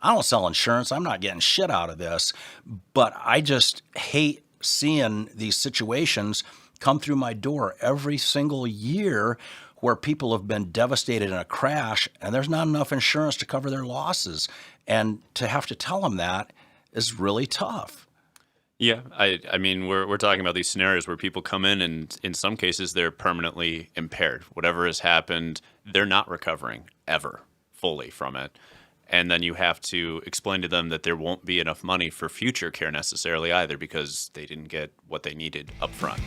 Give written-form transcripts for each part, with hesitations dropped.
I don't sell insurance. I'm not getting shit out of this. But I just hate seeing these situations come through my door every single year where people have been devastated in a crash and there's not enough insurance to cover their losses. And to have to tell them that is really tough. Yeah, I mean, we're talking about these scenarios where people come in and in some cases they're permanently impaired. Whatever has happened, they're not recovering ever fully from it. And then you have to explain to them that there won't be enough money for future care necessarily either because they didn't get what they needed up front.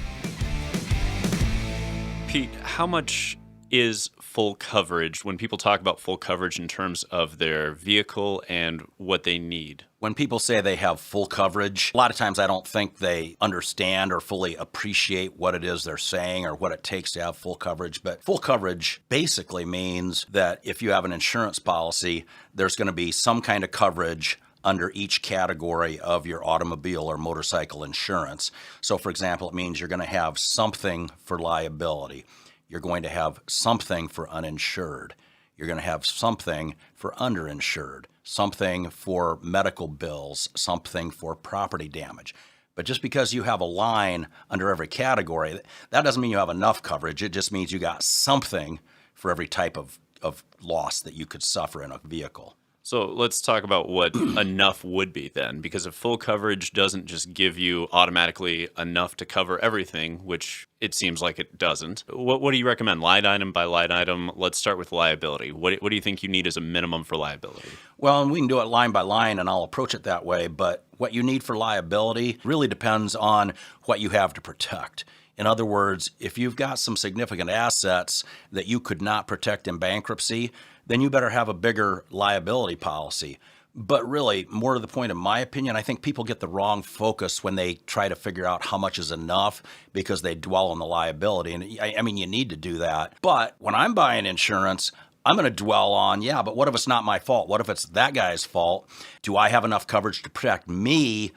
Pete, how much is full coverage when people talk about full coverage in terms of their vehicle and what they need? When people say they have full coverage, a lot of times I don't think they understand or fully appreciate what it is they're saying or what it takes to have full coverage. But full coverage basically means that if you have an insurance policy, there's going to be some kind of coverage under each category of your automobile or motorcycle insurance. So, for example, it means you're going to have something for liability. You're going to have something for uninsured. You're going to have something for underinsured, something for medical bills, something for property damage. But just because you have a line under every category, that doesn't mean you have enough coverage. It just means you got something for every type of loss that you could suffer in a vehicle. So let's talk about what enough would be then, because if full coverage doesn't just give you automatically enough to cover everything, which it seems like it doesn't. What do you recommend, line item by line item? Let's start with liability. What do you think you need as a minimum for liability? Well, and we can do it line by line, and I'll approach it that way, but what you need for liability really depends on what you have to protect. In other words, if you've got some significant assets that you could not protect in bankruptcy, then you better have a bigger liability policy. But really, more to the point, in my opinion, I think people get the wrong focus when they try to figure out how much is enough because they dwell on the liability. And I mean, you need to do that. But when I'm buying insurance, I'm going to dwell on, yeah, but what if it's not my fault? What if it's that guy's fault? Do I have enough coverage to protect me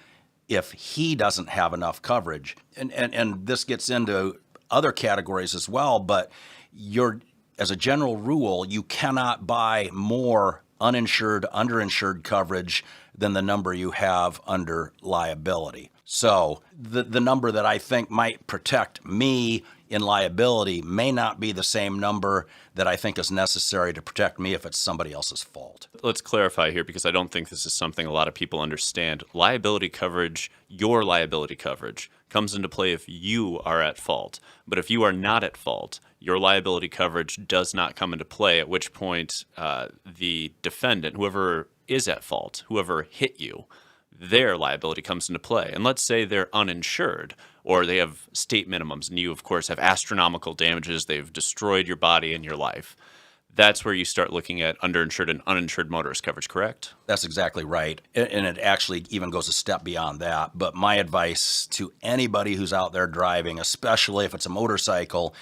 if he doesn't have enough coverage? And this gets into other categories as well, but as a general rule, you cannot buy more uninsured, underinsured coverage than the number you have under liability. So the number that I think might protect me in liability may not be the same number that I think is necessary to protect me if it's somebody else's fault. Let's clarify here because I don't think this is something a lot of people understand. Liability coverage, your liability coverage, comes into play if you are at fault. But if you are not at fault, your liability coverage does not come into play, at which point the defendant, whoever is at fault, whoever hit you, their liability comes into play. And let's say they're uninsured or they have state minimums and you, of course, have astronomical damages. They've destroyed your body and your life. That's where you start looking at underinsured and uninsured motorist coverage, correct? That's exactly right. And it actually even goes a step beyond that. But my advice to anybody who's out there driving, especially if it's a motorcycle,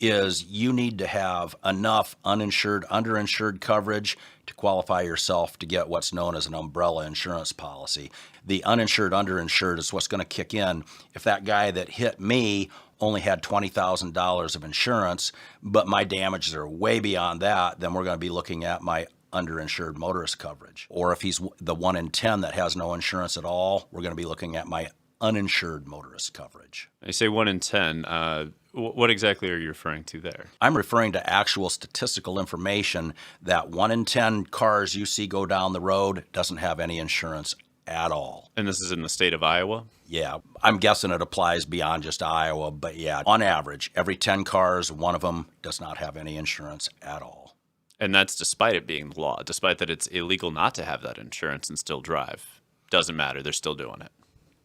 is you need to have enough uninsured, underinsured coverage to qualify yourself to get what's known as an umbrella insurance policy. The uninsured, underinsured is what's going to kick in if that guy that hit me only had $20,000 of insurance, but my damages are way beyond that, then we're going to be looking at my underinsured motorist coverage. Or if he's the 1 in 10 that has no insurance at all, we're going to be looking at my uninsured motorist coverage. I say 1 in 10. What exactly are you referring to there? I'm referring to actual statistical information that 1 in 10 cars you see go down the road doesn't have any insurance at all. And this is in the state of Iowa? Yeah, I'm guessing it applies beyond just Iowa, but yeah, on average, every 10 cars, one of them does not have any insurance at all. And that's despite it being the law, despite that it's illegal not to have that insurance and still drive. Doesn't matter, they're still doing it.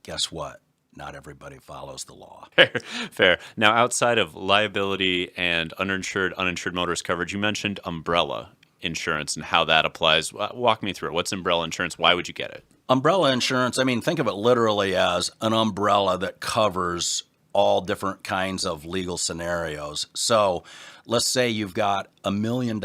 Guess what? Not everybody follows the law. Fair. Now, outside of liability and uninsured motorist coverage, you mentioned umbrella insurance and how that applies. Walk me through it. What's umbrella insurance? Why would you get it? Umbrella insurance, I mean, think of it literally as an umbrella that covers all different kinds of legal scenarios. So let's say you've got $1 million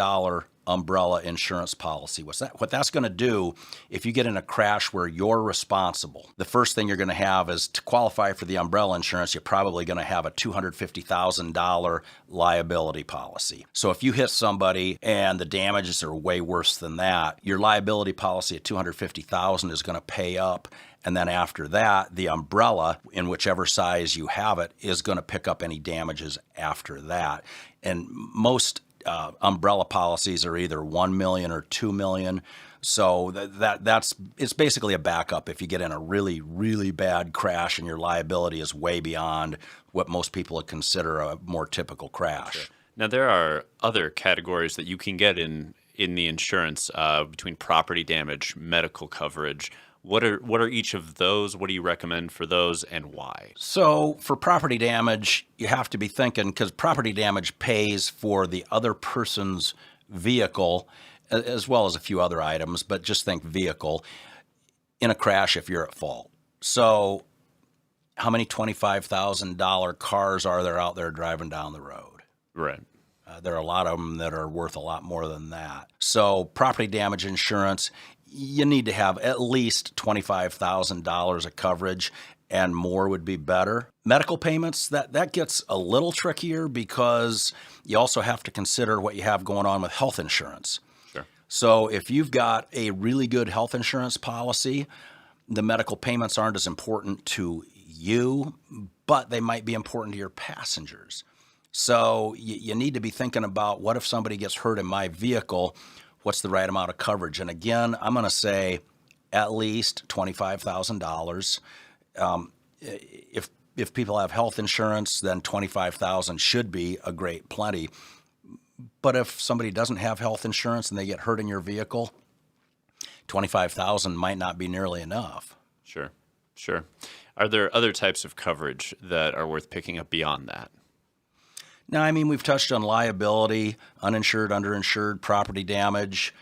umbrella insurance policy. What that's going to do, if you get in a crash where you're responsible, the first thing you're going to have is, to qualify for the umbrella insurance, you're probably going to have a $250,000 liability policy. So if you hit somebody and the damages are way worse than that, your liability policy at $250,000 is going to pay up. And then after that, the umbrella, in whichever size you have it, is going to pick up any damages after that. And most umbrella policies are either $1 million or $2 million. So it's basically a backup if you get in a really, really bad crash and your liability is way beyond what most people would consider a more typical crash. Sure. Now, there are other categories that you can get in the insurance, between property damage, medical coverage. What are each of those? What do you recommend for those, and why? So for property damage, you have to be thinking, because property damage pays for the other person's vehicle, as well as a few other items, but just think vehicle, in a crash if you're at fault. So how many $25,000 cars are there out there driving down the road? Right. There are a lot of them that are worth a lot more than that. So property damage insurance, you need to have at least $25,000 of coverage, and more would be better. Medical payments, that gets a little trickier because you also have to consider what you have going on with health insurance. Sure. So if you've got a really good health insurance policy, the medical payments aren't as important to you, but they might be important to your passengers. So you need to be thinking about, what if somebody gets hurt in my vehicle? What's the right amount of coverage? And again, I'm going to say at least $25,000. If people have health insurance, then $25,000 should be a great plenty. But if somebody doesn't have health insurance and they get hurt in your vehicle, $25,000 might not be nearly enough. Sure. Are there other types of coverage that are worth picking up beyond that? Now, I mean, we've touched on liability, uninsured, underinsured, property damage,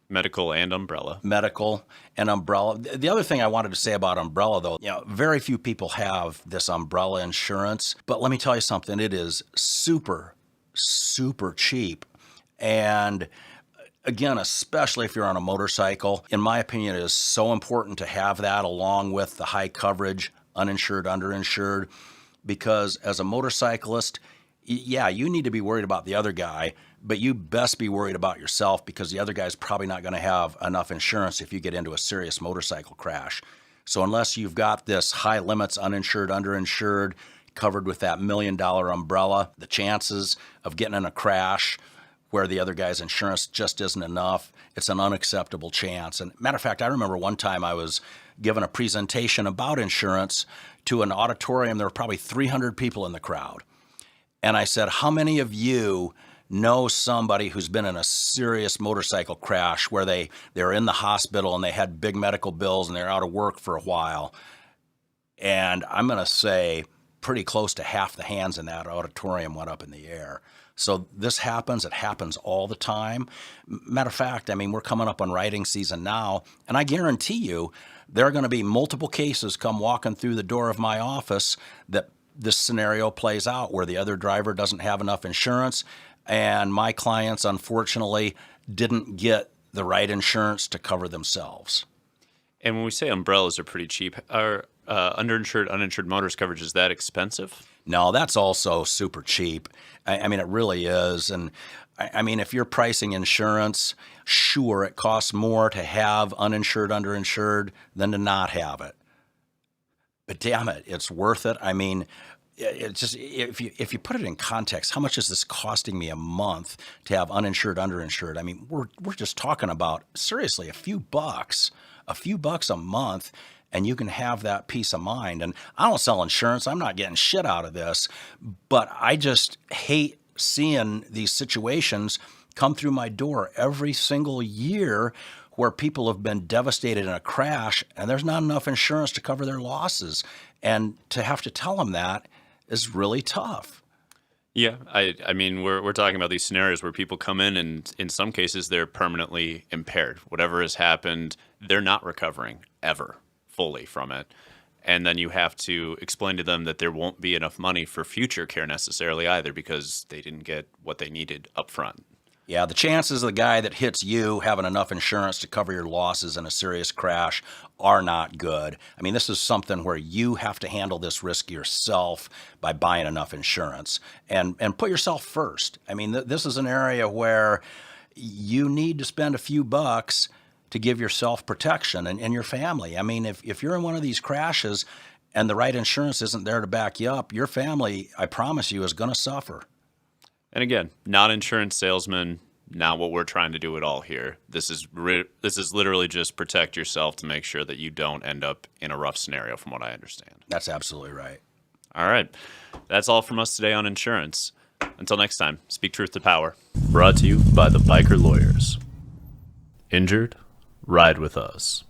medical and umbrella. Medical and umbrella. The other thing I wanted to say about umbrella, though, very few people have this umbrella insurance. But let me tell you something, it is super, super cheap. And again, especially if you're on a motorcycle, in my opinion, it is so important to have that along with the high coverage, uninsured, underinsured. Because as a motorcyclist, you need to be worried about the other guy, but you best be worried about yourself, because the other guy's probably not going to have enough insurance if you get into a serious motorcycle crash. So unless you've got this high limits, uninsured, underinsured, covered with that $1 million umbrella, the chances of getting in a crash where the other guy's insurance just isn't enough, it's an unacceptable chance. And matter of fact, I remember one time I was given a presentation about insurance to an auditorium. There were probably 300 people in the crowd. And I said, how many of you know somebody who's been in a serious motorcycle crash where they're in the hospital and they had big medical bills and they're out of work for a while? And I'm going to say pretty close to half the hands in that auditorium went up in the air. So this happens. It happens all the time. Matter of fact, I mean, we're coming up on riding season now, and I guarantee you there are going to be multiple cases come walking through the door of my office that this scenario plays out, where the other driver doesn't have enough insurance, and my clients, unfortunately, didn't get the right insurance to cover themselves. And when we say umbrellas are pretty cheap, are underinsured, uninsured motorist coverage, is that expensive? No, that's also super cheap. I mean, it really is. And I mean, if you're pricing insurance, sure, it costs more to have uninsured, underinsured than to not have it. But damn it, it's worth it. I mean, it's just, if you put it in context, how much is this costing me a month to have uninsured, underinsured? I mean, we're just talking about, seriously, a few bucks a month, and you can have that peace of mind. And I don't sell insurance. I'm not getting shit out of this, but I just hate seeing these situations come through my door every single year where people have been devastated in a crash and there's not enough insurance to cover their losses. And to have to tell them that is really tough. Yeah, I mean, we're talking about these scenarios where people come in and in some cases they're permanently impaired. Whatever has happened, they're not recovering ever fully from it. And then you have to explain to them that there won't be enough money for future care necessarily either, because they didn't get what they needed up front. Yeah, the chances of the guy that hits you having enough insurance to cover your losses in a serious crash are not good. I mean, this is something where you have to handle this risk yourself by buying enough insurance and put yourself first. I mean, this is an area where you need to spend a few bucks to give yourself protection and your family. I mean, if you're in one of these crashes and the right insurance isn't there to back you up, your family, I promise you, is going to suffer. And again, not insurance salesman, not what we're trying to do at all here. This is literally just protect yourself to make sure that you don't end up in a rough scenario, from what I understand. That's absolutely right. All right. That's all from us today on insurance. Until next time, speak truth to power. Brought to you by the Biker Lawyers. Injured? Ride with us.